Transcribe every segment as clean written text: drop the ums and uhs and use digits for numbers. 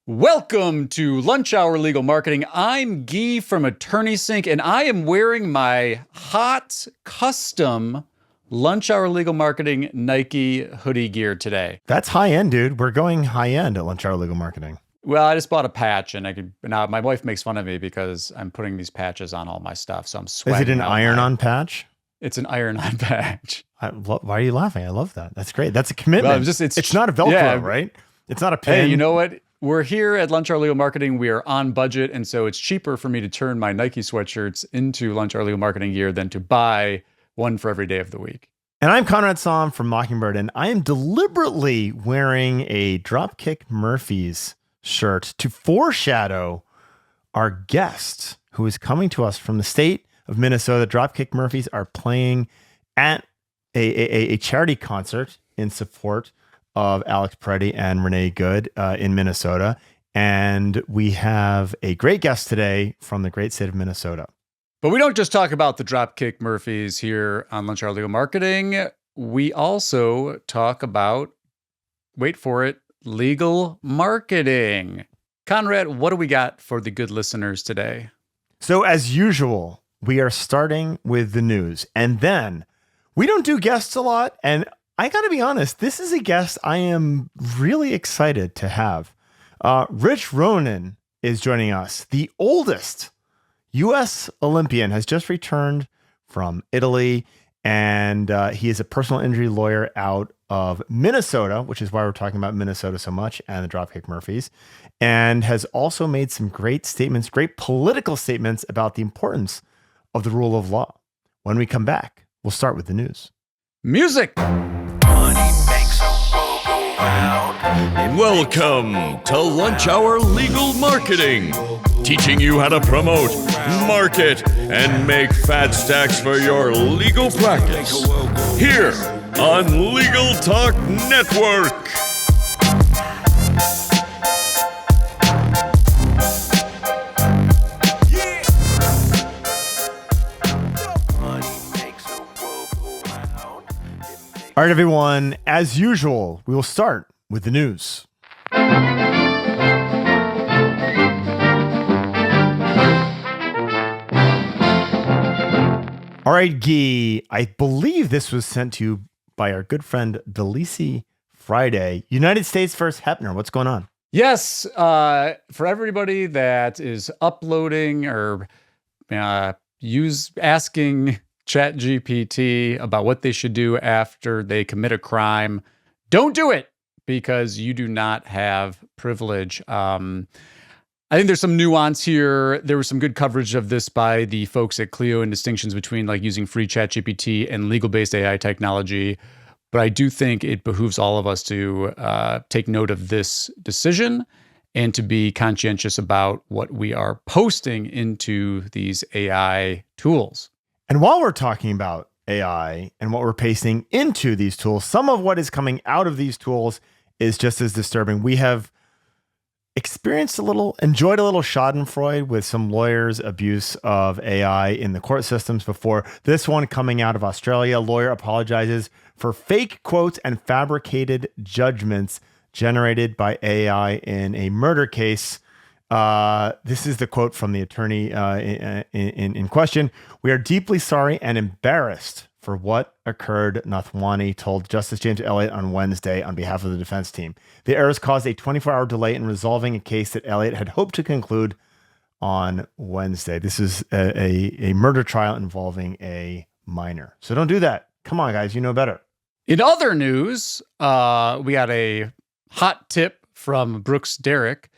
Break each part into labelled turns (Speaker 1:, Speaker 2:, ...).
Speaker 1: Welcome to Lunch Hour Legal Marketing. I'm Gyi from Attorney Sync, and I am wearing my hot custom Lunch Hour Legal Marketing Nike hoodie gear today.
Speaker 2: That's high end, dude. We're going high end at Lunch Hour Legal Marketing.
Speaker 1: Well, I just bought a patch, and now my wife makes fun of me because I'm putting these patches on all my stuff, so I'm sweating.
Speaker 2: Is it an iron-on patch?
Speaker 1: It's an iron-on patch.
Speaker 2: Why are you laughing? I love that. That's great. That's a commitment.
Speaker 1: Well,
Speaker 2: it's not a Velcro, right? It's not a pin.
Speaker 1: Hey, you know what? We're here at Lunch Hour Legal Marketing. We are on budget, and so it's cheaper for me to turn my Nike sweatshirts into Lunch Hour Legal Marketing gear than to buy one for every day of the week.
Speaker 2: And I'm Conrad Somm from Mockingbird, and I am deliberately wearing a Dropkick Murphys shirt to foreshadow our guest who is coming to us from the state of Minnesota. Dropkick Murphys are playing at a charity concert in support of Alex Peretti and Renee Good in Minnesota. And we have a great guest today from the great state of Minnesota.
Speaker 1: But we don't just talk about the Dropkick Murphys here on Lunch Hour Legal Marketing. We also talk about, wait for it, legal marketing. Conrad, what do we got for the good listeners today?
Speaker 2: So as usual, we are starting with the news. And then we don't do guests a lot. And I got to be honest, this is a guest I am really excited to have. Rich Ruohonen is joining us. The oldest U.S. Olympian has just returned from Italy, and he is a personal injury lawyer out of Minnesota, which is why we're talking about Minnesota so much, and the Dropkick Murphys, and has also made some great statements, great political statements about the importance of the rule of law. When we come back, we'll start with the news.
Speaker 1: Music!
Speaker 3: Welcome to Lunch Hour Legal Marketing, teaching you how to promote, market, and make fat stacks for your legal practice. Here on Legal Talk Network.
Speaker 2: All right, everyone, as usual, we will start with the news. All right, Gyi, I believe this was sent to you by our good friend Delisi Friday. United States versus Hepner. What's going on?
Speaker 1: Yes, for everybody that is uploading or asking ChatGPT about what they should do after they commit a crime, don't do it because you do not have privilege. I think there's some nuance here. There was some good coverage of this by the folks at Clio and distinctions between like using free ChatGPT and legal-based AI technology. But I do think it behooves all of us to take note of this decision and to be conscientious about what we are posting into these AI tools.
Speaker 2: And while we're talking about AI and what we're pasting into these tools, some of what is coming out of these tools is just as disturbing. We have enjoyed a little schadenfreude with some lawyers' abuse of AI in the court systems before. This one coming out of Australia, a lawyer apologizes for fake quotes and fabricated judgments generated by AI in a murder case. This is the quote from the attorney in question. "We are deeply sorry and embarrassed for what occurred," Nathwani told Justice James Elliott on Wednesday on behalf of the defense team. "The errors caused a 24-hour delay in resolving a case that Elliott had hoped to conclude on Wednesday." This is a murder trial involving a minor. So don't do that. Come on, guys. You know better.
Speaker 1: In other news, we got a hot tip from Brooks Derrick.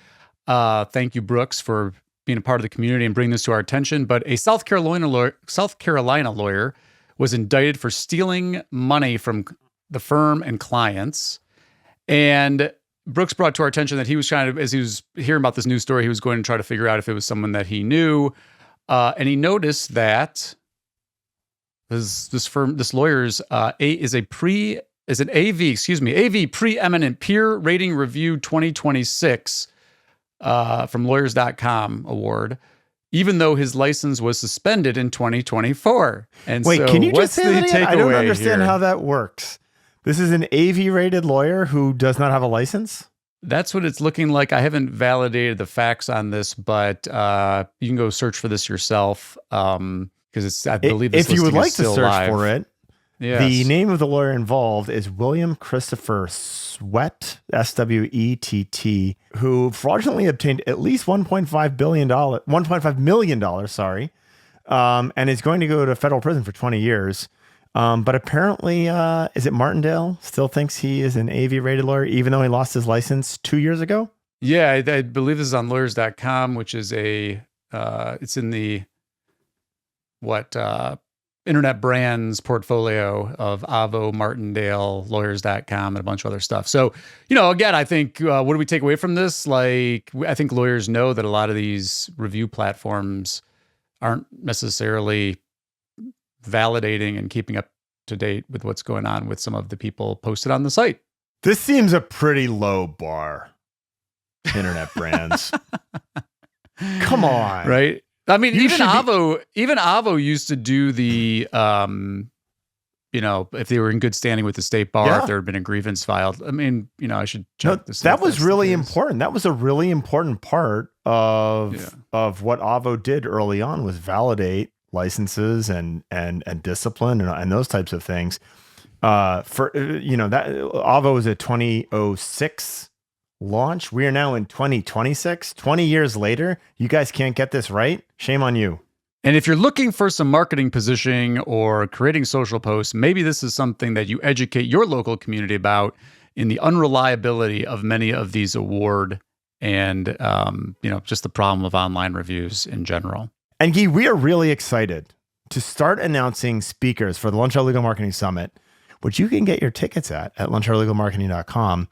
Speaker 1: Thank you, Brooks, for being a part of the community and bringing this to our attention. But a South Carolina lawyer was indicted for stealing money from the firm and clients. And Brooks brought to our attention that he was trying to, as he was hearing about this news story, he was going to try to figure out if it was someone that he knew. And he noticed that this lawyer's is an AV Preeminent Peer Rating Review 2026 from lawyers.com award, even though his license was suspended in 2024. And
Speaker 2: wait,
Speaker 1: so
Speaker 2: can you just say that again? I don't understand
Speaker 1: here?
Speaker 2: how that works. This is an AV rated lawyer who does not have a license?
Speaker 1: That's what it's looking like. I haven't validated the facts on this, but you can go search for this yourself because it's. I believe this
Speaker 2: if you would
Speaker 1: listing is
Speaker 2: like to
Speaker 1: still
Speaker 2: search
Speaker 1: live.
Speaker 2: for it,
Speaker 1: Yes.
Speaker 2: the name of the lawyer involved is William Christopher Swett, Swett, who fraudulently obtained at least $1.5 million, sorry, and is going to go to federal prison for 20 years. But apparently, is it Martindale still thinks he is an AV-rated lawyer, even though he lost his license 2 years ago?
Speaker 1: Yeah, I believe this is on lawyers.com, which is it's in the internet brands portfolio of Avo, Martindale, lawyers.com, and a bunch of other stuff. So, again, I think, what do we take away from this? Like, I think lawyers know that a lot of these review platforms aren't necessarily validating and keeping up to date with what's going on with some of the people posted on the site.
Speaker 2: This seems a pretty low bar. Internet brands. Come on.
Speaker 1: Right? I mean,
Speaker 2: You
Speaker 1: even
Speaker 2: should
Speaker 1: Avo used to do the if they were in good standing with the state bar, if there had been a grievance filed. I mean, I should check this.
Speaker 2: That was really important. That was a really important part of what Avo did early on, was validate licenses and discipline and those types of things. That Avo was a 2006 launch. We are now in 2026. 20 years later, you guys can't get this right. Shame on you.
Speaker 1: And if you're looking for some marketing positioning or creating social posts, maybe this is something that you educate your local community about in the unreliability of many of these award and just the problem of online reviews in general.
Speaker 2: And Gyi, we are really excited to start announcing speakers for the Lunch Hour Legal Marketing Summit, which you can get your tickets at lunchhourlegalmarketing.com.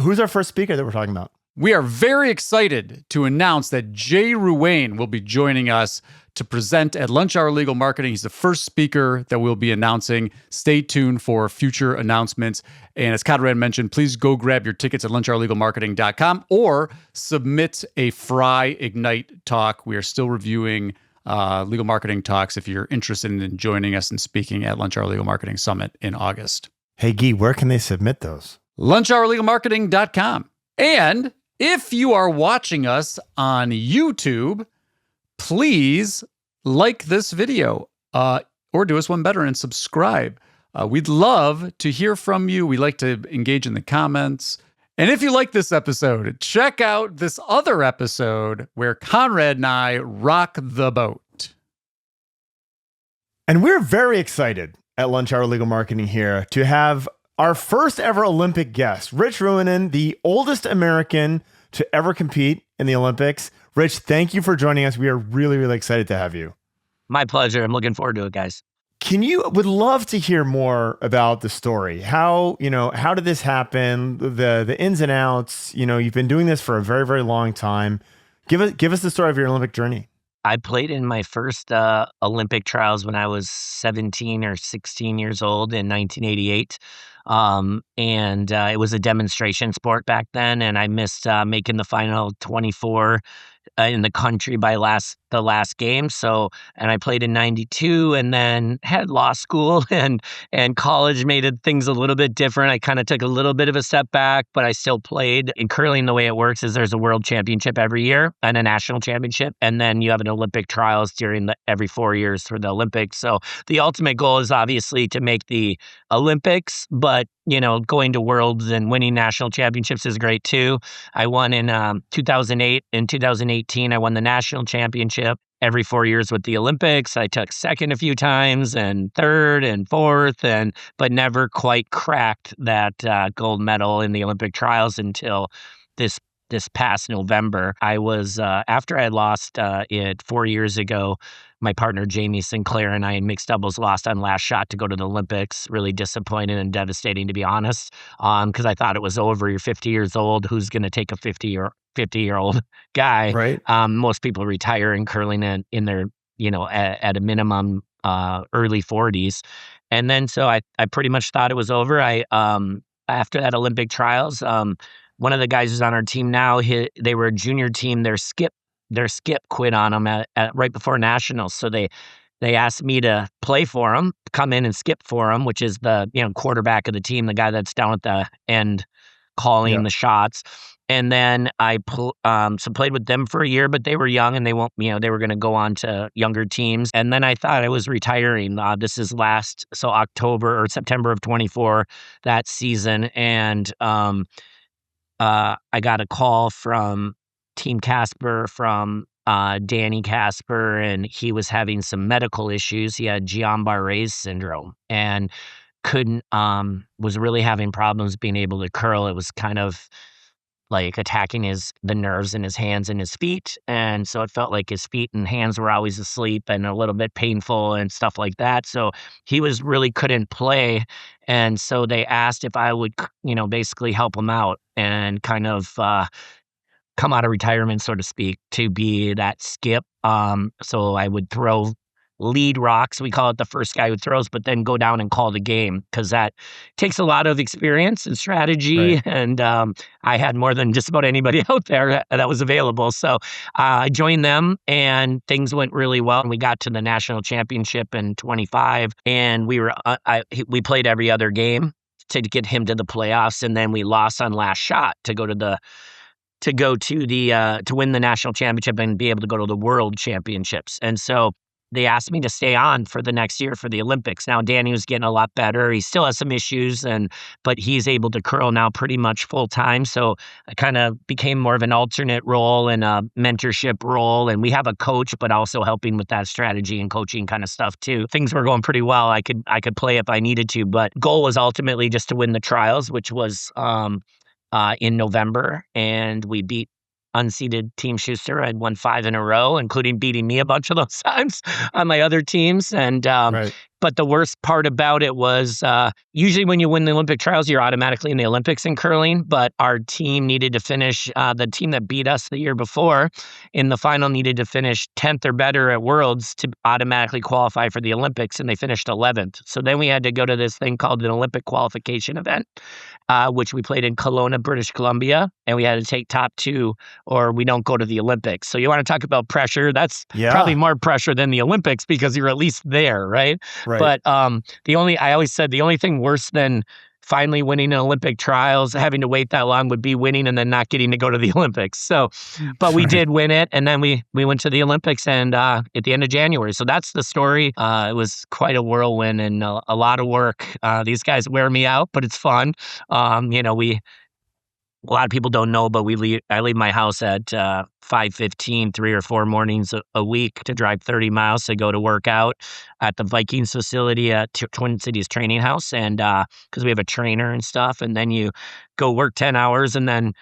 Speaker 2: Who's our first speaker that we're talking about?
Speaker 1: We are very excited to announce that Gyi Ruohonen will be joining us to present at Lunch Hour Legal Marketing. He's the first speaker that we'll be announcing. Stay tuned for future announcements. And as Conrad mentioned, please go grab your tickets at lunchhourlegalmarketing.com or submit a Fry Ignite talk. We are still reviewing legal marketing talks if you're interested in joining us and speaking at Lunch Hour Legal Marketing Summit in August.
Speaker 2: Hey, Gyi, where can they submit those?
Speaker 1: lunchhourlegalmarketing.com. And if you are watching us on YouTube, please like this video or do us one better and subscribe. We'd love to hear from you. We like to engage in the comments. And if you like this episode, check out this other episode where Conrad and I rock the boat.
Speaker 2: And we're very excited at Lunch Hour Legal Marketing here to have our first ever Olympic guest, Rich Ruohonen, the oldest American to ever compete in the Olympics. Rich, thank you for joining us. We are really, really excited to have you.
Speaker 4: My pleasure. I'm looking forward to it, guys.
Speaker 2: Would love to hear more about the story. How did this happen? The ins and outs. You've been doing this for a very, very long time. Give us the story of your Olympic journey.
Speaker 4: I played in my first Olympic trials when I was 17 or 16 years old in 1988. It was a demonstration sport back then, and I missed making the final 24 in the country by the last game. And I played in 92 and then had law school and college made things a little bit different. I kind of took a little bit of a step back, but I still played. In curling, the way it works is there's a world championship every year and a national championship. And then you have an Olympic trials every 4 years for the Olympics. So the ultimate goal is obviously to make the Olympics, but going to worlds and winning national championships is great too. I won in 2008. In 2018, I won the national championship. Every 4 years with the Olympics, I took second a few times and third and fourth, but never quite cracked that gold medal in the Olympic trials until this past November. I was after I lost it 4 years ago. My partner, Jamie Sinclair, and I in mixed doubles lost on last shot to go to the Olympics. Really disappointed and devastating, to be honest, because I thought it was over. You're 50 years old. Who's going to take a 50-year-old guy?
Speaker 2: Right.
Speaker 4: Most people retire in curling in their, at a minimum early 40s. And then so I pretty much thought it was over. After that Olympic trials, one of the guys who's on our team now, they were a junior team. Their skip quit on them at right before nationals. So they asked me to play for them, come in and skip for them, which is the quarterback of the team, the guy that's down at the end calling the shots. And then I played with them for a year, but they were young and they won't, they were going to go on to younger teams. And then I thought I was retiring. This is October or September of 24, that season. And I got a call from Team Casper, from Danny Casper, and he was having some medical issues. He had Guillain-Barré's syndrome and was really having problems being able to curl. It was kind of like attacking the nerves in his hands and his feet. And so it felt like his feet and hands were always asleep and a little bit painful and stuff like that. So he couldn't play. And so they asked if I would, basically help him out and kind of come out of retirement, so to speak, to be that skip. So I would throw lead rocks. We call it the first guy who throws, but then go down and call the game, because that takes a lot of experience and strategy.
Speaker 2: Right.
Speaker 4: And I had more than just about anybody out there that was available. So I joined them and things went really well. And we got to the national championship in 25, and we played every other game to get him to the playoffs. And then we lost on last shot to win the national championship and be able to go to the world championships. And so they asked me to stay on for the next year for the Olympics. Now, Danny was getting a lot better. He still has some issues, but he's able to curl now pretty much full time. So I kind of became more of an alternate role and a mentorship role. And we have a coach, but also helping with that strategy and coaching kind of stuff too. Things were going pretty well. I could play if I needed to, but goal was ultimately just to win the trials, which was in November, and we beat unseeded Team Schuster. I'd won 5 in a row, including beating me a bunch of those times on my other teams. And
Speaker 2: Right.
Speaker 4: But the worst part about it was usually when you win the Olympic trials, you're automatically in the Olympics in curling. But our team needed to finish, the team that beat us the year before in the final needed to finish 10th or better at Worlds to automatically qualify for the Olympics, and they finished 11th. So then we had to go to this thing called an Olympic qualification event, which we played in Kelowna, British Columbia, and we had to take top 2 or we don't go to the Olympics. So you want to talk about pressure? That's probably more pressure than the Olympics, because you're at least there, right?
Speaker 2: Right.
Speaker 4: But I always said the only thing worse than finally winning an Olympic trials, having to wait that long, would be winning and then not getting to go to the Olympics. So, but we did win it, and then we went to the Olympics and at the end of January. So that's the story. It was quite a whirlwind and a lot of work. These guys wear me out, but it's fun. A lot of people don't know, but I leave my house at 5:15, 3 or 4 mornings a week to drive 30 miles to go to work out at the Vikings facility at Twin Cities Training House. And because we have a trainer and stuff, and then you go work 10 hours and then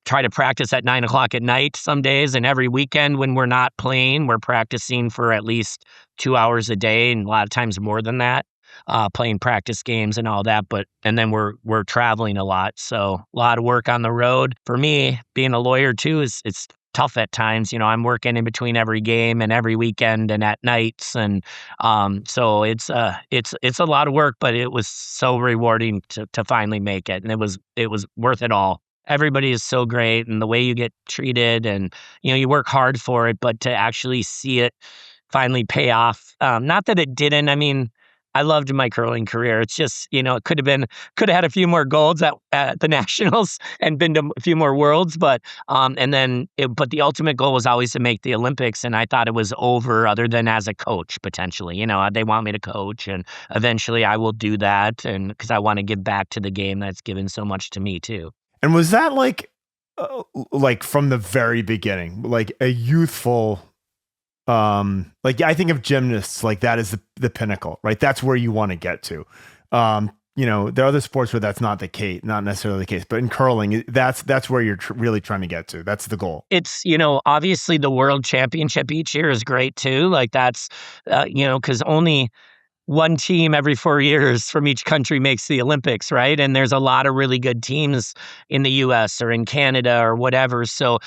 Speaker 4: try to practice at 9 o'clock at night some days. And every weekend when we're not playing, we're practicing for at least 2 hours a day, and a lot of times more than that. Playing practice games and all that, and then we're traveling a lot, so a lot of work on the road. For me, being a lawyer too, it's tough at times. I'm working in between every game and every weekend and at nights, and so it's a lot of work, but it was so rewarding to finally make it, and it was worth it all. Everybody is so great, and the way you get treated, and you work hard for it, but to actually see it finally pay off. Not that it didn't. I mean, I loved my curling career. It's just, it could have had a few more golds at the nationals and been to a few more worlds, but the ultimate goal was always to make the Olympics, and I thought it was over, other than as a coach potentially. They want me to coach, and eventually I will do that, and because I want to give back to the game that's given so much to me too.
Speaker 2: And was that like from the very beginning, like a youthful? I think of gymnasts, like that is the pinnacle, right? That's where you want to get to. There are other sports where that's not necessarily the case, but in curling, that's where you're really trying to get to. That's the goal.
Speaker 4: It's, obviously the world championship each year is great too. Like that's, because only one team every 4 years from each country makes the Olympics, right? And there's a lot of really good teams in the US or in Canada or whatever. So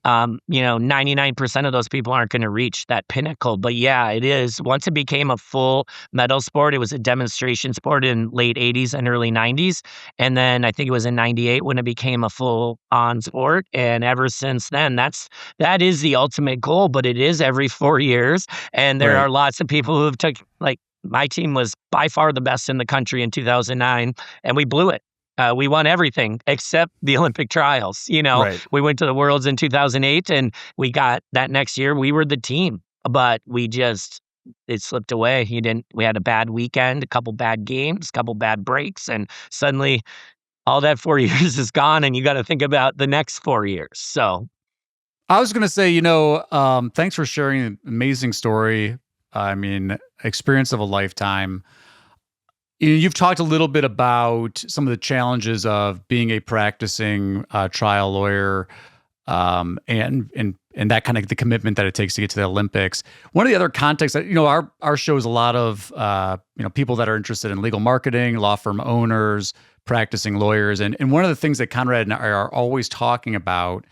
Speaker 4: 99% of those people aren't going to reach that pinnacle. But yeah, it is. Once it became a full medal sport, it was a demonstration sport in late 80s and early 90s. And then I think it was in 98 when it became a full on sport. And ever since then, that is the ultimate goal, but it is every 4 years. And there are lots of people who have my team was by far the best in the country in 2009, and we blew it. We won everything except the Olympic trials.
Speaker 2: Right.
Speaker 4: We went to the Worlds in 2008, and we got that next year. We were the team, but it slipped away. We had a bad weekend, a couple bad games, a couple bad breaks, and suddenly all that 4 years is gone, and you got to think about the next 4 years. So
Speaker 1: I was going to say, thanks for sharing an amazing story. I mean, experience of a lifetime. You've talked a little bit about some of the challenges of being a practicing trial lawyer, and that kind of the commitment that it takes to get to the Olympics. One of the other contexts that our show is a lot of people that are interested in legal marketing, law firm owners, practicing lawyers, and one of the things that Conrad and I are always talking about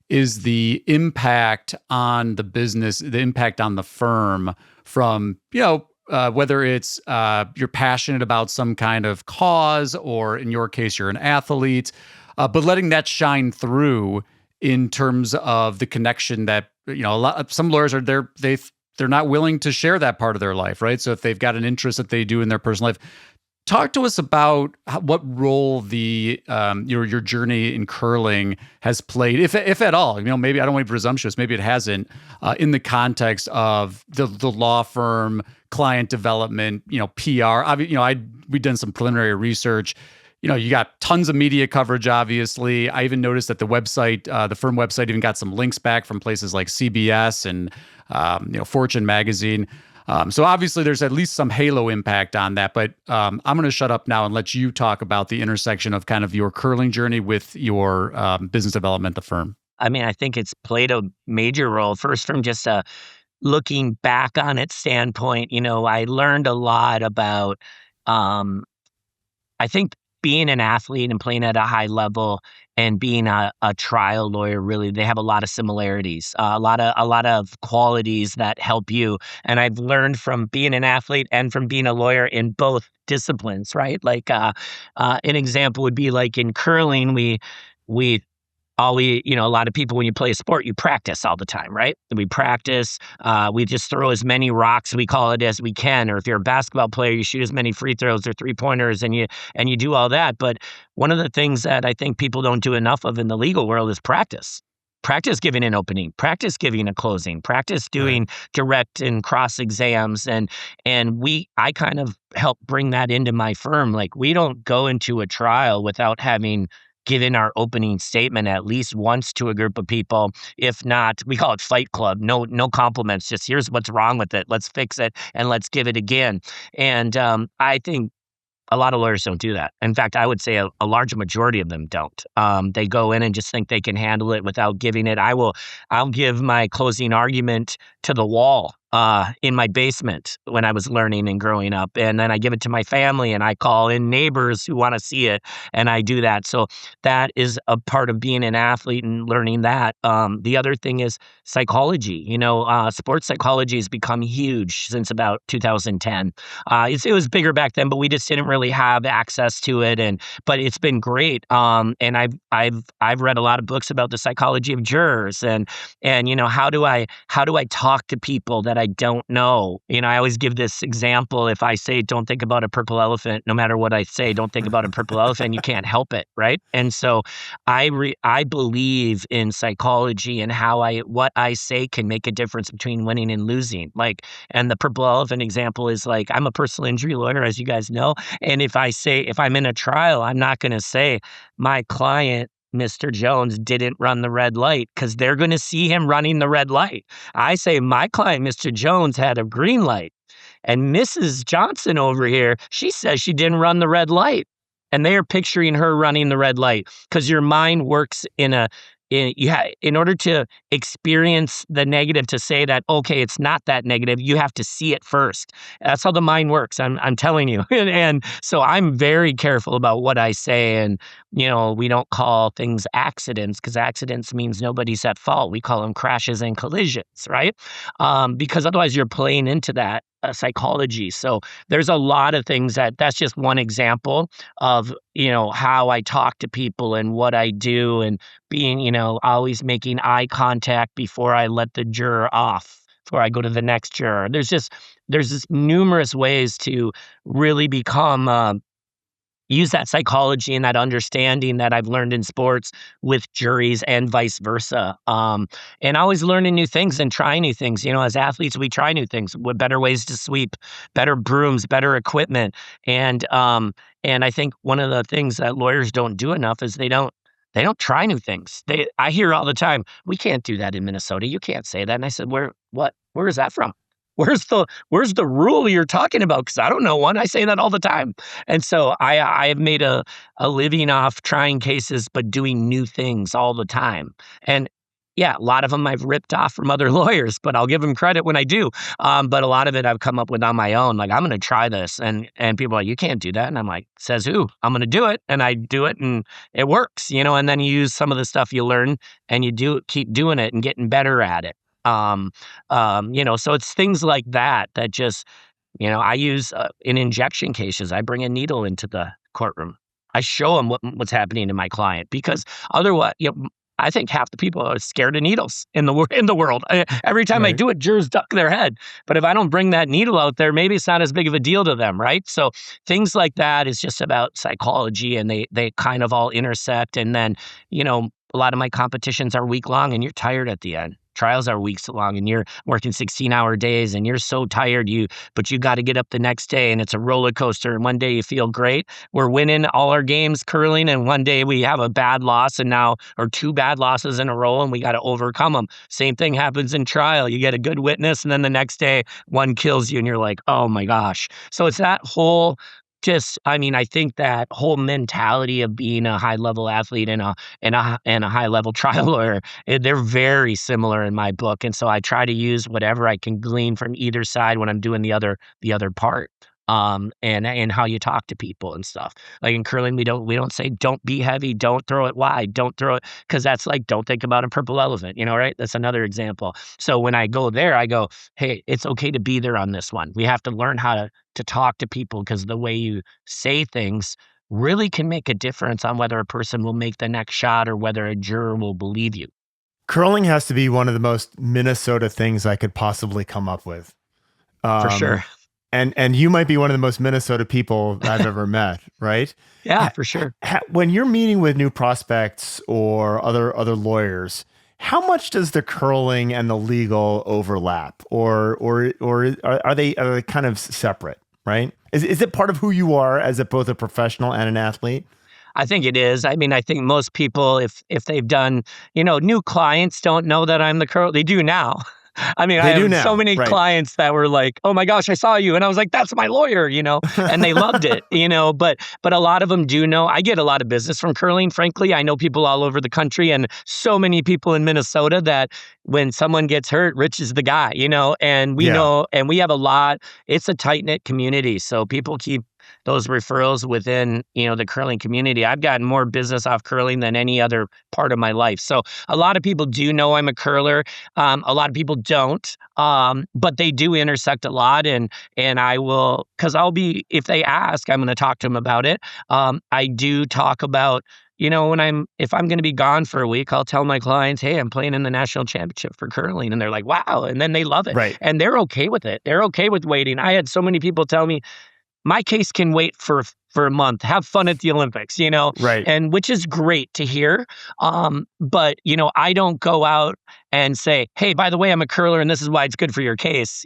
Speaker 1: is the impact on the business, the impact on the firm from whether it's you're passionate about some kind of cause, or in your case, you're an athlete, but letting that shine through in terms of the connection that some lawyers they're not willing to share that part of their life, right? So if they've got an interest that they do in their personal life, talk to us about what role your journey in curling has played, if at all. Maybe I don't want to be presumptuous. Maybe it hasn't, in the context of the law firm, client development, PR. We've done some preliminary research. You got tons of media coverage. Obviously, I even noticed that the website, the firm website, even got some links back from places like CBS and Fortune magazine. So obviously there's at least some halo impact on that, but I'm going to shut up now and let you talk about the intersection of kind of your curling journey with your business development, the firm.
Speaker 4: I mean, I think it's played a major role. First, from just a looking back on it standpoint, I learned a lot about, I think, being an athlete and playing at a high level and being a trial lawyer, really, they have a lot of similarities, a lot of qualities that help you. And I've learned from being an athlete and from being a lawyer in both disciplines, right? Like an example would be like in curling, a lot of people, when you play a sport, you practice all the time, right? We practice, we just throw as many rocks, we call it, as we can. Or if you're a basketball player, you shoot as many free throws or 3-pointers, and you do all that. But one of the things that I think people don't do enough of in the legal world is practice. Practice giving an opening, practice giving a closing, practice doing direct and cross exams. And I kind of help bring that into my firm. Like, we don't go into a trial without having given our opening statement at least once to a group of people. If not, we call it Fight Club. No compliments. Just here's what's wrong with it. Let's fix it and let's give it again. And I think a lot of lawyers don't do that. In fact, I would say a large majority of them don't. They go in and just think they can handle it without giving it. I'll give my closing argument to the wall in my basement when I was learning and growing up. And then I give it to my family, and I call in neighbors who want to see it, and I do that. So that is a part of being an athlete and learning that. The other thing is psychology. Sports psychology has become huge since about 2010. It was bigger back then, but we just didn't really have access to it. But it's been great. And I've read a lot of books about the psychology of jurors, and how do I talk to people that I don't know? I always give this example. If I say, don't think about a purple elephant, no matter what I say, don't think about a purple elephant, you can't help it, right? And so I believe in psychology and what I say can make a difference between winning and losing. And the purple elephant example is I'm a personal injury lawyer, as you guys know. And if I'm in a trial, I'm not going to say my client, Mr. Jones, didn't run the red light, because they're going to see him running the red light. I say my client, Mr. Jones, had a green light, and Mrs. Johnson over here, she says she didn't run the red light. And they are picturing her running the red light, because your mind works in order to experience the negative, to say that, okay, it's not that negative, you have to see it first. That's how the mind works. I'm telling you. And so I'm very careful about what I say. And, we don't call things accidents, because accidents means nobody's at fault. We call them crashes and collisions, right? Because otherwise you're playing into that psychology. So there's a lot of things that's just one example of, how I talk to people and what I do, and being, always making eye contact before I let the juror off, before I go to the next juror. There's just numerous ways to really become, use that psychology and that understanding that I've learned in sports with juries and vice versa. And always learning new things and trying new things. As athletes, we try new things with better ways to sweep, better brooms, better equipment. And I think one of the things that lawyers don't do enough is they don't try new things. I hear all the time, we can't do that in Minnesota. You can't say that. And I said, where is that from? Where's the rule you're talking about? Because I don't know one. I say that all the time. And so I have made a living off trying cases, but doing new things all the time. And yeah, a lot of them I've ripped off from other lawyers, but I'll give them credit when I do. But a lot of it I've come up with on my own. Like, I'm going to try this. And people are like, you can't do that. And I'm like, says who? I'm going to do it. And I do it and it works, and then you use some of the stuff you learn and you keep doing it and getting better at it. So it's things like that just, I use in injection cases, I bring a needle into the courtroom. I show them what's happening to my client, because otherwise, I think half the people are scared of needles in the world. Every time I do it, jurors duck their head. But if I don't bring that needle out there, maybe it's not as big of a deal to them, right? So things like that is just about psychology, and they kind of all intersect. And then, a lot of my competitions are week long, and you're tired at the end. Trials are weeks long, and you're working 16-hour days, and you're so tired, but you got to get up the next day, and it's a roller coaster. And one day you feel great. We're winning all our games curling, and one day we have a bad loss, or two bad losses in a row, and we got to overcome them. Same thing happens in trial. You get a good witness, and then the next day one kills you, and you're like, oh my gosh. So it's that whole I think that whole mentality of being a high-level athlete and a high-level trial lawyer, they're very similar in my book. And so I try to use whatever I can glean from either side when I'm doing the other part. And how you talk to people and stuff. Like in curling, we don't say don't be heavy, don't throw it wide, don't throw it, because that's like don't think about a purple elephant, right? That's another example. So when I go there, I go, hey, it's okay to be there on this one. We have to learn how to talk to people, because the way you say things really can make a difference on whether a person will make the next shot or whether a juror will believe you.
Speaker 2: Curling has to be one of the most Minnesota things I could possibly come up with.
Speaker 4: For sure.
Speaker 2: And you might be one of the most Minnesota people I've ever met, right?
Speaker 4: Yeah, for sure.
Speaker 2: When you're meeting with new prospects or other lawyers, how much does the curling and the legal overlap, or are they kind of separate, right? Is it part of who you are as both a professional and an athlete?
Speaker 4: I think it is. I mean, I think most people, if they've done, new clients don't know that I'm the curler. They do now. I mean, I have so many clients that were like, oh my gosh, I saw you. And I was like, that's my lawyer, and they loved it, but a lot of them do know. I get a lot of business from curling, frankly. I know people all over the country, and so many people in Minnesota that when someone gets hurt, Rich is the guy, and we know, and we have a lot. It's a tight-knit community. So people keep those referrals within, the curling community. I've gotten more business off curling than any other part of my life. So a lot of people do know I'm a curler. A lot of people don't, but they do intersect a lot. And I will, because if they ask, I'm going to talk to them about it. I do talk about, if I'm going to be gone for a week, I'll tell my clients, hey, I'm playing in the national championship for curling. And they're like, wow. And then they love it.
Speaker 2: Right.
Speaker 4: And they're okay with it. They're okay with waiting. I had so many people tell me, my case can wait for a month. Have fun at the Olympics,
Speaker 2: Right.
Speaker 4: And which is great to hear. But, I don't go out and say, hey, by the way, I'm a curler and this is why it's good for your case.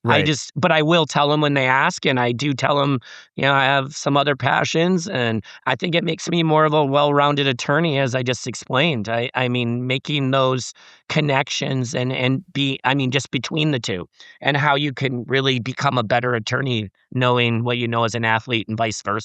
Speaker 2: Right.
Speaker 4: But I will tell them when they ask, and I do tell them, I have some other passions, and I think it makes me more of a well-rounded attorney, as I just explained. I mean, making those connections and just between the two, and how you can really become a better attorney knowing what you know as an athlete and vice versa.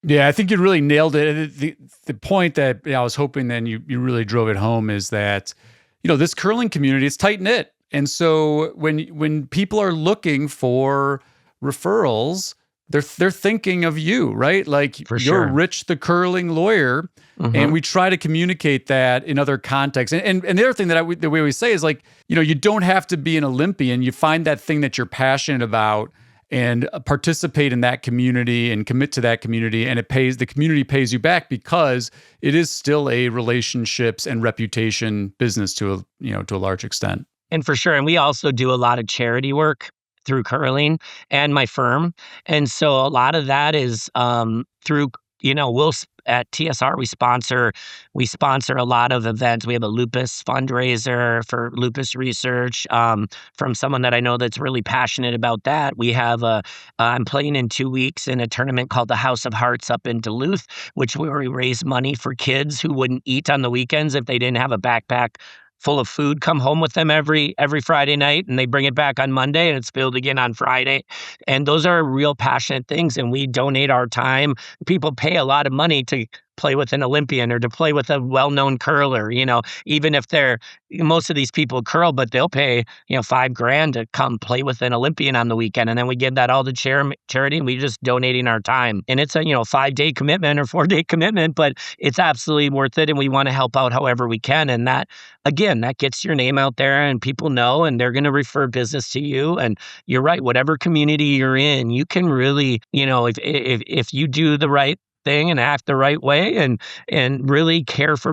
Speaker 1: Yeah, I think you really nailed it. The point that I was hoping then you really drove it home is that, this curling community is tight knit. And so when people are looking for referrals, they're thinking of you, right? Like you're Rich, the curling lawyer. Mm-hmm. And we try to communicate that in other contexts. And the other thing that we always say is like, you don't have to be an Olympian. You find that thing that you're passionate about and participate in that community and commit to that community, and the community pays you back, because it is still a relationships and reputation business to a large extent.
Speaker 4: And for sure. And we also do a lot of charity work through curling and my firm. And so a lot of that is through at TSR, we sponsor a lot of events. We have a lupus fundraiser for lupus research from someone that I know that's really passionate about that. We have I'm playing in 2 weeks in a tournament called the House of Hearts up in Duluth, where we raise money for kids who wouldn't eat on the weekends if they didn't have a backpack full of food come home with them every Friday night, and they bring it back on Monday and it's filled again on Friday. And those are real passionate things, and we donate our time. People pay a lot of money to play with an Olympian or to play with a well-known curler, even if most of these people curl, but they'll pay, $5,000 to come play with an Olympian on the weekend. And then we give that all to charity, and we just donating our time. And it's a, 5-day commitment or 4-day commitment, but it's absolutely worth it. And we want to help out however we can. And that, again, that gets your name out there and people know, and they're going to refer business to you. And you're right, whatever community you're in, you can really, if you do the right thing and act the right way and really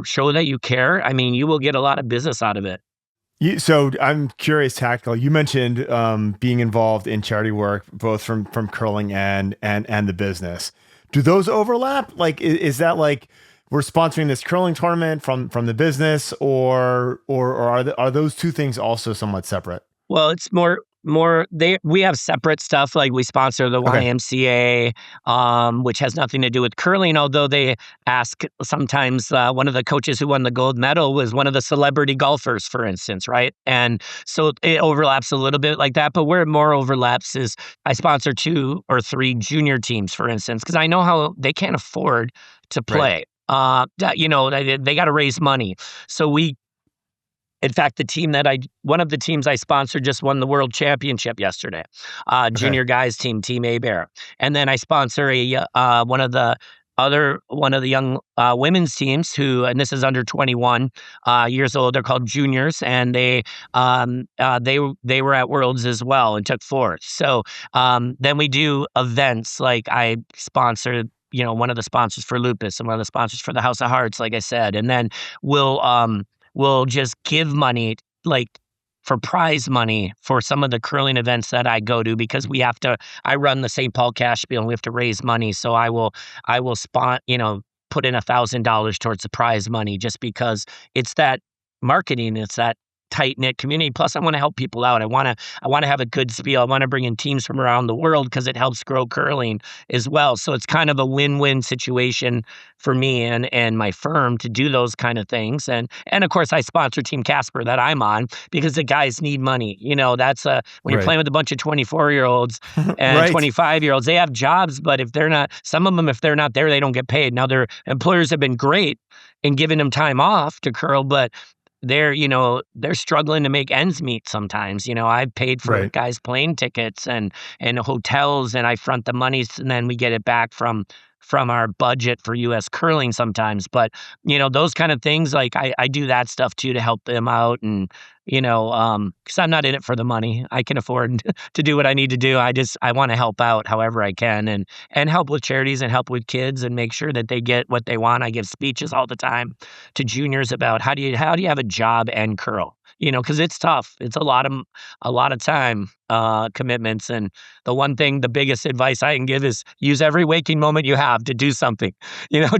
Speaker 4: show that you care, I mean, you will get a lot of business out of it.
Speaker 2: So I'm curious, Tactical. You mentioned being involved in charity work, both from curling and the business. Do those overlap? Like, is that like we're sponsoring this curling tournament from the business, or are those two things also somewhat separate?
Speaker 4: Well, it's more we have separate stuff, like we sponsor the YMCA, which has nothing to do with curling, although they ask sometimes. One of the coaches who won the gold medal was one of the celebrity golfers, for instance, right? And so it overlaps a little bit like that, but where it more overlaps is I sponsor 2 or 3 junior teams, for instance, because I know how they can't afford to play. Right. They got to raise money. So in fact, one of the teams I sponsored just won the world championship yesterday. Junior guys team, Team A-Bear. And then I sponsor one of the young women's teams and this is under 21 years old. They're called juniors, and they were at Worlds as well and took 4th. So then we do events, like I sponsored one of the sponsors for lupus and one of the sponsors for the House of Hearts, like I said, and then we'll just give money, like for prize money for some of the curling events that I go to, because I run the St. Paul Cash Spiel and we have to raise money. So I will put in $1,000 towards the prize money, just because it's that marketing, it's that tight-knit community. Plus, I want to help people out. I want to have a good spiel. I want to bring in teams from around the world because it helps grow curling as well. So it's kind of a win-win situation for me and my firm to do those kind of things. And of course, I sponsor Team Casper that I'm on because the guys need money. That's when you're playing with a bunch of 24-year-olds and 25-year-olds, they have jobs, but if they're not there, they don't get paid. Now, their employers have been great in giving them time off to curl, but they're struggling to make ends meet sometimes. I've paid for guys' plane tickets and hotels, and I front the money, and then we get it back from our budget for U.S. curling sometimes. But, those kind of things, like I do that stuff too to help them out. And, because I'm not in it for the money. I can afford to do what I need to do. I want to help out however I can and help with charities and help with kids and make sure that they get what they want. I give speeches all the time to juniors about how do you have a job and curl, because it's tough. It's a lot of time commitments. And the biggest advice I can give is use every waking moment you have to do something.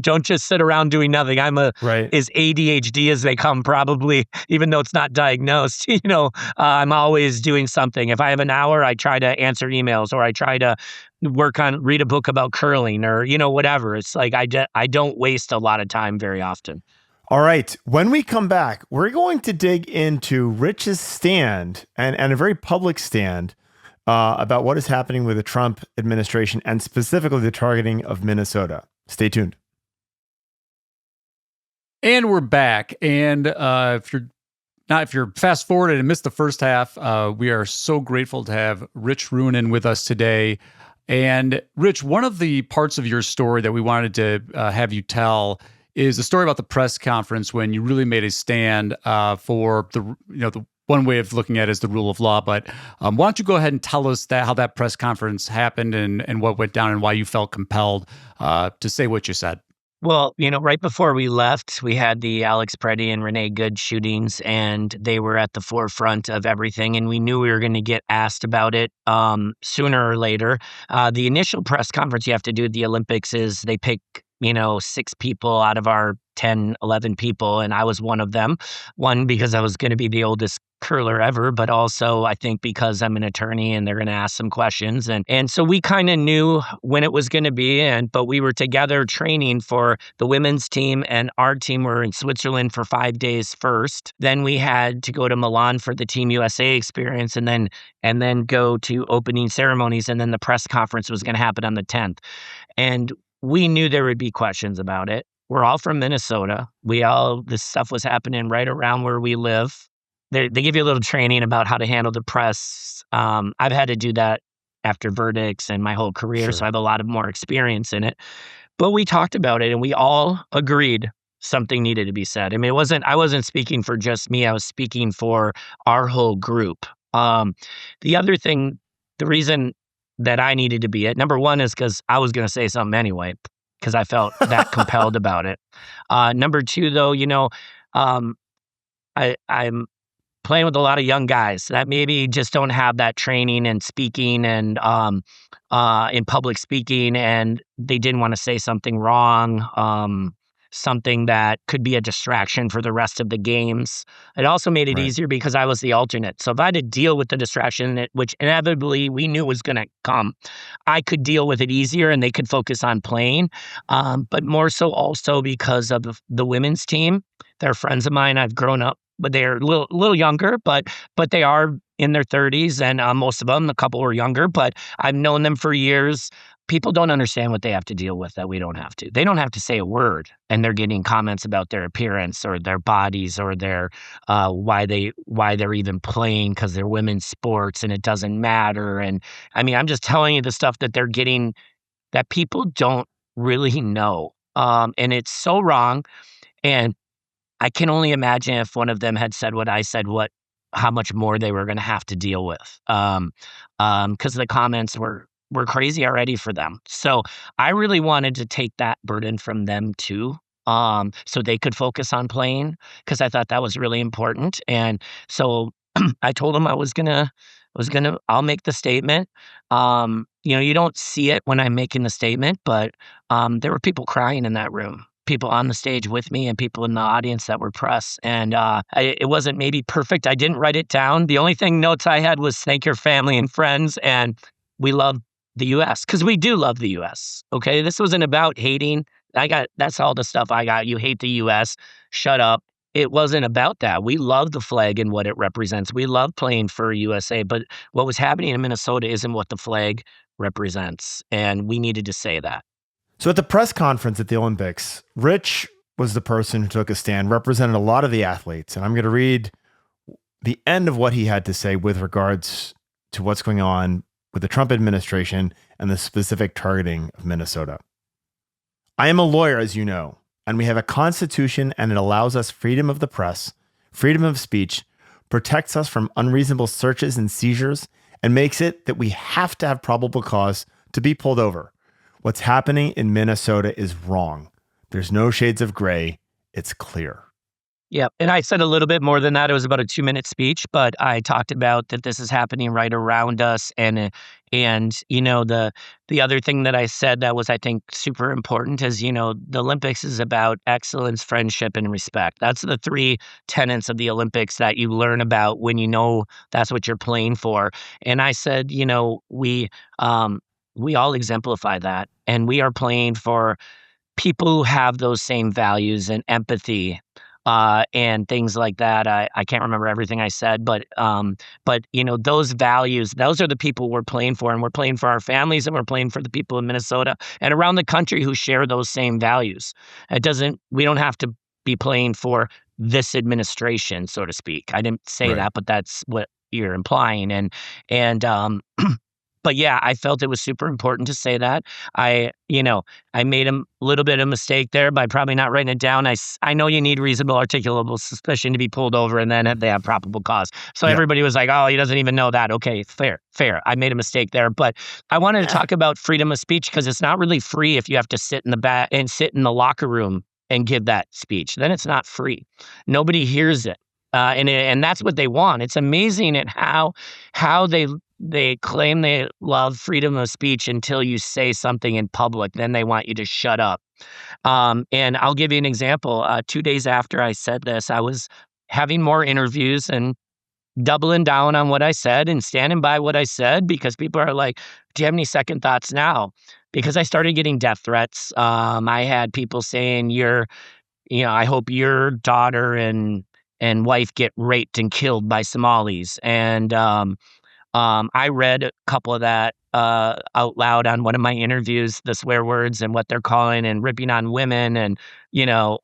Speaker 4: Don't just sit around doing nothing. I'm as ADHD as they come, probably, even though it's not diagnosed. I'm always doing something. If I have an hour, I try to answer emails, or I try to read a book about curling, or whatever. It's like I don't waste a lot of time very often.
Speaker 2: All right. When we come back, we're going to dig into Rich's stand and a very public stand about what is happening with the Trump administration and specifically the targeting of Minnesota. Stay tuned.
Speaker 1: And we're back. And if you're fast forwarded and missed the first half, we are so grateful to have Rich Ruohonen with us today. And Rich, one of the parts of your story that we wanted to have you tell is the story about the press conference when you really made a stand for the one way of looking at it is the rule of law. But why don't you go ahead and tell us how that press conference happened and what went down and why you felt compelled to say what you said?
Speaker 4: Well, right before we left, we had the Alex Preddy and Renee Good shootings, and they were at the forefront of everything. And we knew we were going to get asked about it sooner or later. The initial press conference you have to do at the Olympics is they pick 6 people out of our 10, 11 people, and I was one of them. One, because I was going to be the oldest curler ever, but also I think because I'm an attorney and they're going to ask some questions. And so we kind of knew when it was going to be, but we were together training for the women's team, and our team were in Switzerland for 5 days first. Then we had to go to Milan for the Team USA experience, and then go to opening ceremonies, and then the press conference was going to happen on the 10th. And we knew there would be questions about it. We're all from Minnesota. This stuff was happening right around where we live. They give you a little training about how to handle the press. I've had to do that after verdicts and my whole career, so I have a lot of more experience in it. But we talked about it, and we all agreed something needed to be said. I mean, I wasn't speaking for just me. I was speaking for our whole group. The other thing, the reason that I needed to be it, number one, is because I was going to say something anyway, because I felt that compelled about it. Number two, though, I'm playing with a lot of young guys that maybe just don't have that training and speaking and in public speaking, and they didn't want to say something wrong, something that could be a distraction for the rest of the games. It also made it easier because I was the alternate. So if I had to deal with the distraction, which inevitably we knew was going to come, I could deal with it easier and they could focus on playing. But more so also because of the women's team. They're friends of mine. I've grown up, but they're a little younger, but they are in their 30s, and most of them, a couple were younger, but I've known them for years. People don't understand what they have to deal with that we don't have to. They don't have to say a word, and they're getting comments about their appearance or their bodies or their why they're even playing because they're women's sports and it doesn't matter. And I mean, I'm just telling you the stuff that they're getting that people don't really know, and it's so wrong. And I can only imagine if one of them had said what I said, how much more they were going to have to deal with, because the comments were crazy already for them. So I really wanted to take that burden from them too, so they could focus on playing, because I thought that was really important. And so I told them I'll make the statement. You don't see it when I'm making the statement, but there were people crying in that room. People on the stage with me and people in the audience that were press. And it wasn't maybe perfect. I didn't write it down. The only notes I had was thank your family and friends. And we love the U.S. because we do love the U.S. Okay. This wasn't about hating. That's all the stuff I got. You hate the U.S. Shut up. It wasn't about that. We love the flag and what it represents. We love playing for USA. But what was happening in Minnesota isn't what the flag represents. And we needed to say that.
Speaker 2: So at the press conference at the Olympics, Rich was the person who took a stand, represented a lot of the athletes. And I'm going to read the end of what he had to say with regards to what's going on with the Trump administration and the specific targeting of Minnesota. I am a lawyer, as you know, and we have a constitution, and it allows us freedom of the press, freedom of speech, protects us from unreasonable searches and seizures, and makes it that we have to have probable cause to be pulled over. What's happening in Minnesota is wrong. There's no shades of gray. It's clear.
Speaker 4: Yeah. And I said a little bit more than that. It was about a 2-minute speech, but I talked about that this is happening right around us. And the other thing that I said that was, I think, super important is, the Olympics is about excellence, friendship, and respect. That's the 3 tenets of the Olympics that you learn about when you know that's what you're playing for. And I said, we all exemplify that, and we are playing for people who have those same values and empathy, and things like that. I can't remember everything I said, but those values, those are the people we're playing for, and we're playing for our families, and we're playing for the people in Minnesota and around the country who share those same values. We don't have to be playing for this administration, so to speak. I didn't say that, but that's what you're implying. But yeah, I felt it was super important to say that. I made a little bit of mistake there by probably not writing it down. I know you need reasonable articulable suspicion to be pulled over, and then they have probable cause. So everybody was like, oh, he doesn't even know that. Okay, fair. I made a mistake there. But I wanted to talk about freedom of speech, because it's not really free if you have to sit in the back and sit in the locker room and give that speech. Then it's not free. Nobody hears it. And that's what they want. It's amazing at how they claim they love freedom of speech until you say something in public. Then they want you to shut up. And I'll give you an example. 2 days after I said this, I was having more interviews and doubling down on what I said and standing by what I said, because people are like, do you have any second thoughts now? Because I started getting death threats. I had people saying, I hope your daughter and wife get raped and killed by Somalis. And I read a couple of that out loud on one of my interviews, the swear words and what they're calling and ripping on women. And, you know,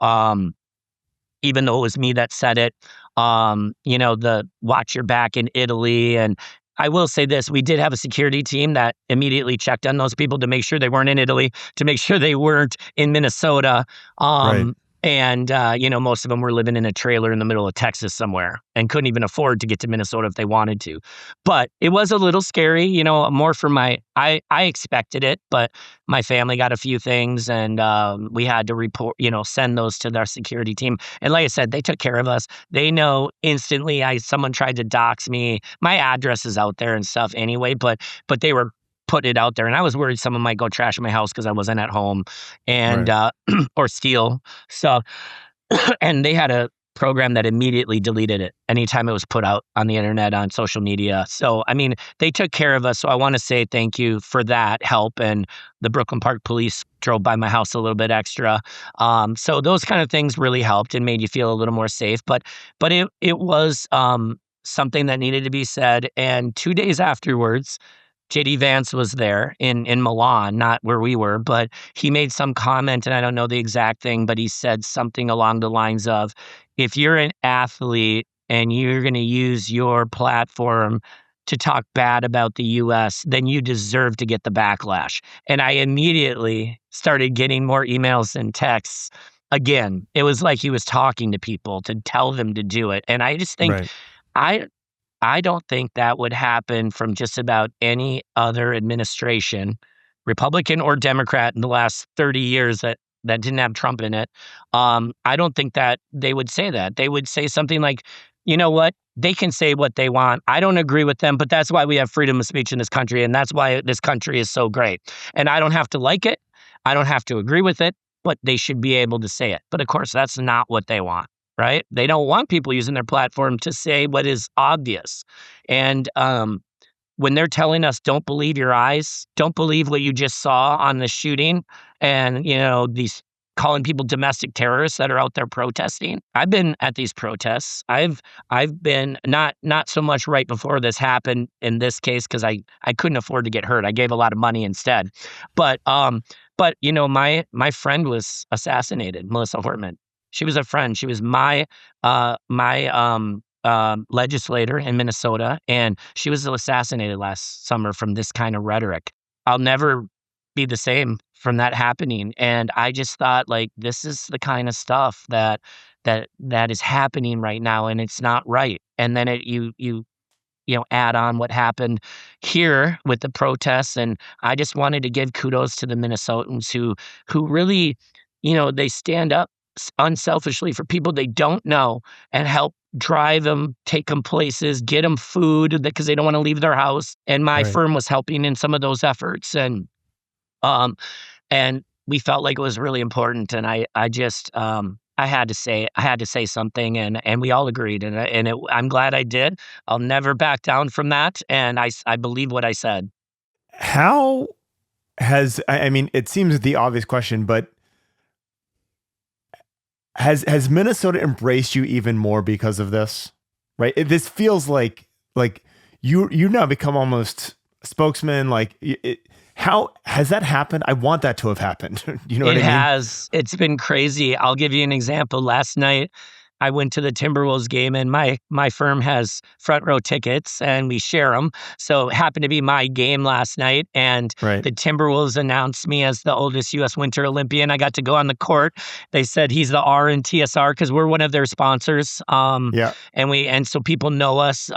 Speaker 4: even though it was me that said it, the watch your back in Italy. And I will say this, we did have a security team that immediately checked on those people to make sure they weren't in Italy, to make sure they weren't in Minnesota.
Speaker 2: Right.
Speaker 4: And, most of them were living in a trailer in the middle of Texas somewhere and couldn't even afford to get to Minnesota if they wanted to. But it was a little scary, more for I expected it, but my family got a few things and we had to report, send those to their security team. And like I said, they took care of us. They know instantly someone tried to dox me. My address is out there and stuff anyway, but they were put it out there. And I was worried someone might go trash my house because I wasn't at home and or steal stuff. And they had a program that immediately deleted it anytime it was put out on the internet, on social media. So, they took care of us. So I want to say thank you for that help. And the Brooklyn Park Police drove by my house a little bit extra. So those kind of things really helped and made you feel a little more safe. But it was something that needed to be said. And 2 days afterwards, JD Vance was there in Milan, not where we were, but he made some comment, and I don't know the exact thing, but he said something along the lines of, if you're an athlete and you're going to use your platform to talk bad about the U.S., then you deserve to get the backlash. And I immediately started getting more emails and texts. Again, it was like he was talking to people to tell them to do it. And I just think I don't think that would happen from just about any other administration, Republican or Democrat, in the last 30 years that didn't have Trump in it. I don't think that they would say that. They would say something like, you know what? They can say what they want. I don't agree with them, but that's why we have freedom of speech in this country, and that's why this country is so great. And I don't have to like it. I don't have to agree with it, but they should be able to say it. But of course, that's not what they want. Right? They don't want people using their platform to say what is obvious. And when they're telling us, don't believe your eyes, don't believe what you just saw on the shooting, and, these calling people domestic terrorists that are out there protesting. I've been at these protests. I've been not so much right before this happened in this case, because I couldn't afford to get hurt. I gave a lot of money instead. But my friend was assassinated, Melissa Hortman. She was a friend. She was my legislator in Minnesota, and she was assassinated last summer from this kind of rhetoric. I'll never be the same from that happening. And I just thought, like, this is the kind of stuff that is happening right now, and it's not right. And then you add on what happened here with the protests, and I just wanted to give kudos to the Minnesotans who really, they stand up unselfishly for people they don't know and help drive them, take them places, get them food because they don't want to leave their house. And my firm was helping in some of those efforts. And we felt like it was really important. And I just, I had to say something, and we all agreed. And I'm glad I did. I'll never back down from that. And I believe what I said.
Speaker 2: How has, it seems the obvious question, but Has Minnesota embraced you even more because of this? Right? This feels like you now become almost a spokesman. How has that happened? I want that to have happened. You know what I mean?
Speaker 4: It has. It's been crazy. I'll give you an example. Last night, I went to the Timberwolves game, and my firm has front row tickets, and we share them. So it happened to be my game last night, and the Timberwolves announced me as the oldest U.S. Winter Olympian. I got to go on the court. They said he's the R in TSR because we're one of their sponsors. And so people know us.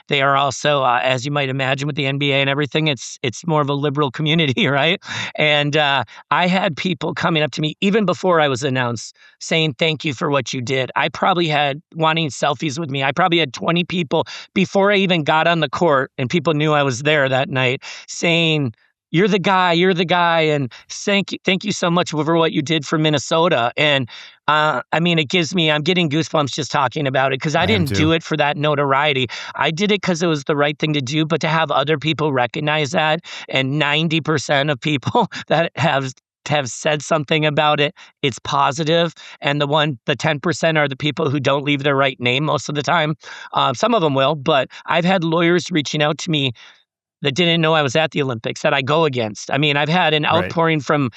Speaker 4: They are also, as you might imagine, with the NBA and everything, it's more of a liberal community, right? And I had people coming up to me even before I was announced, saying thank you for what you did. I probably had wanting selfies with me. I probably had 20 people before I even got on the court, and people knew I was there that night, saying, you're the guy, and thank you so much for what you did for Minnesota. And I mean, I'm getting goosebumps just talking about it because I
Speaker 2: I am
Speaker 4: didn't
Speaker 2: too.
Speaker 4: do it for that notoriety. I did it because it was the right thing to do, but to have other people recognize that, and 90% of people that have said something about it, it's positive. And the 10% are the people who don't leave their right name most of the time. Some of them will, but I've had lawyers reaching out to me that didn't know I was at the Olympics that I go against. I mean, I've had an
Speaker 2: Right.
Speaker 4: outpouring from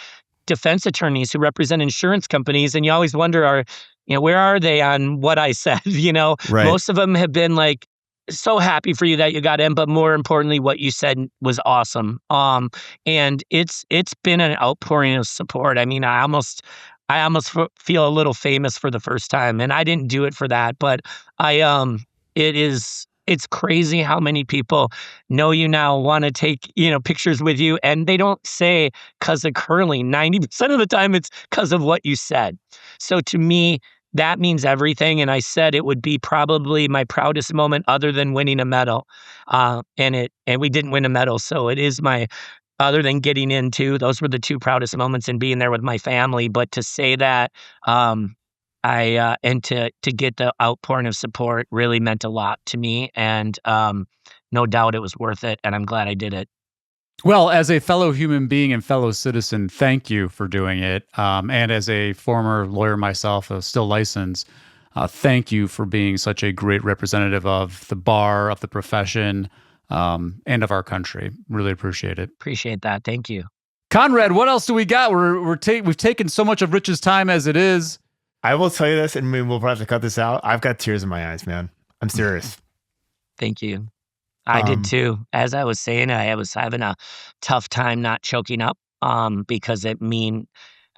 Speaker 4: defense attorneys who represent insurance companies, and you always wonder, where are they on what I said?
Speaker 2: Right.
Speaker 4: Most of them have been like, so happy for you that you got in, but more importantly, what you said was awesome. And it's been an outpouring of support. I mean, I almost feel a little famous for the first time, and I didn't do it for that, but it's crazy how many people know you now, want to take, pictures with you, and they don't say because of curling. 90% of the time it's because of what you said. So to me, that means everything. And I said it would be probably my proudest moment other than winning a medal. And we didn't win a medal. So it is other than getting into, those were the two proudest moments, and being there with my family. But to say that, and to get the outpouring of support really meant a lot to me, and no doubt it was worth it, and I'm glad I did it.
Speaker 1: Well, as a fellow human being and fellow citizen, thank you for doing it. And as a former lawyer myself, still licensed, thank you for being such a great representative of the bar, of the profession, and of our country. Really appreciate it.
Speaker 4: Appreciate that. Thank you.
Speaker 1: Conrad, what else do we got? We've taken so much of Rich's time as it is.
Speaker 2: I will tell you this, and we'll probably have to cut this out. I've got tears in my eyes, man. I'm serious.
Speaker 4: Thank you. I did too. As I was saying, I was having a tough time not choking up, because I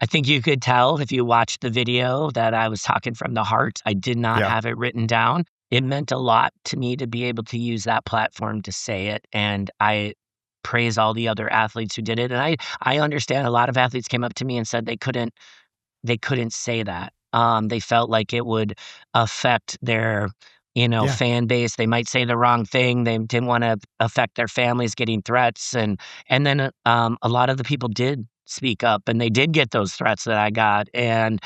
Speaker 4: think you could tell if you watched the video that I was talking from the heart. I did not have it written down. It meant a lot to me to be able to use that platform to say it, and I praise all the other athletes who did it. And I understand a lot of athletes came up to me and said they couldn't say that. They felt like it would affect their, fan base. They might say the wrong thing. They didn't want to affect their families getting threats. And then a lot of the people did speak up, and they did get those threats that I got. And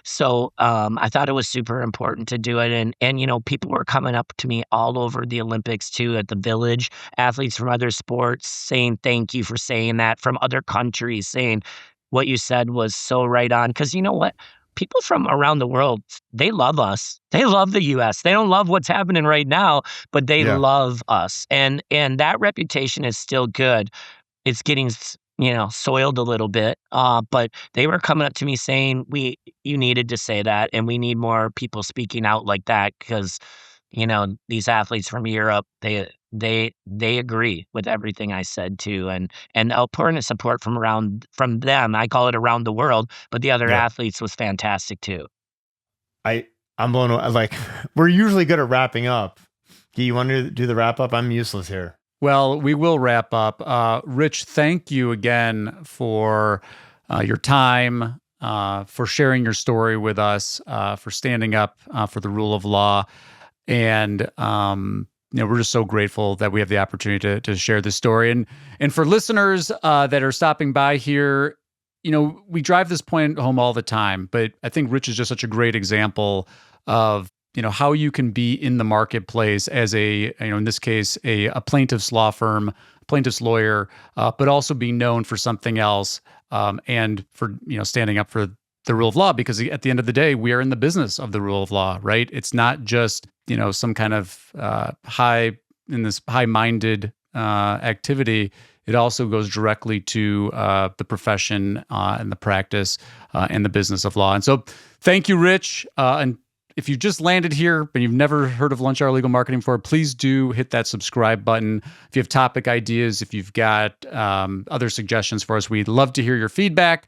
Speaker 4: so I thought it was super important to do it. And people were coming up to me all over the Olympics too, at the Village, athletes from other sports saying thank you for saying that, from other countries saying what you said was so right on. Because you know what? People from around the world, they love us. They love the U.S. They don't love what's happening right now, but they love us. And that reputation is still good. It's getting, soiled a little bit. But they were coming up to me saying, you needed to say that, and we need more people speaking out like that, because, these athletes from Europe, they agree with everything I said too, and outpouring of support from them. I call it around the world, but the other athletes was fantastic too.
Speaker 2: I'm blown away. Like, we're usually good at wrapping up. Gyi, you want to do the wrap up? I'm useless here.
Speaker 1: Well, we will wrap up. Rich, thank you again for your time, for sharing your story with us, for standing up for the rule of law, and we're just so grateful that we have the opportunity to share this story. And for listeners that are stopping by here, we drive this point home all the time, but I think Rich is just such a great example of, how you can be in the marketplace as in this case, a plaintiff's law firm, plaintiff's lawyer, but also be known for something else, and for, standing up for the rule of law, because at the end of the day, we are in the business of the rule of law, right? It's not just, some kind of high-minded activity. It also goes directly to the profession and the practice and the business of law. And so thank you, Rich. And if you just landed here but you've never heard of Lunch Hour Legal Marketing before, please do hit that subscribe button. If you have topic ideas, if you've got other suggestions for us, we'd love to hear your feedback.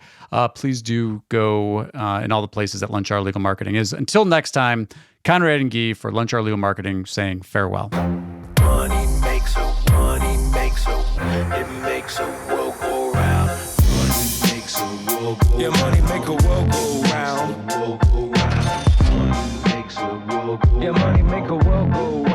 Speaker 1: Please do go in all the places that Lunch Hour Legal Marketing is. Until next time, Conrad and Gyi for Lunch Hour Legal Marketing saying farewell.
Speaker 5: Money makes a it makes a world go round. Money makes a world go round. Yeah, money make a world go round. Money makes a world go round. Yeah, money make a world go round.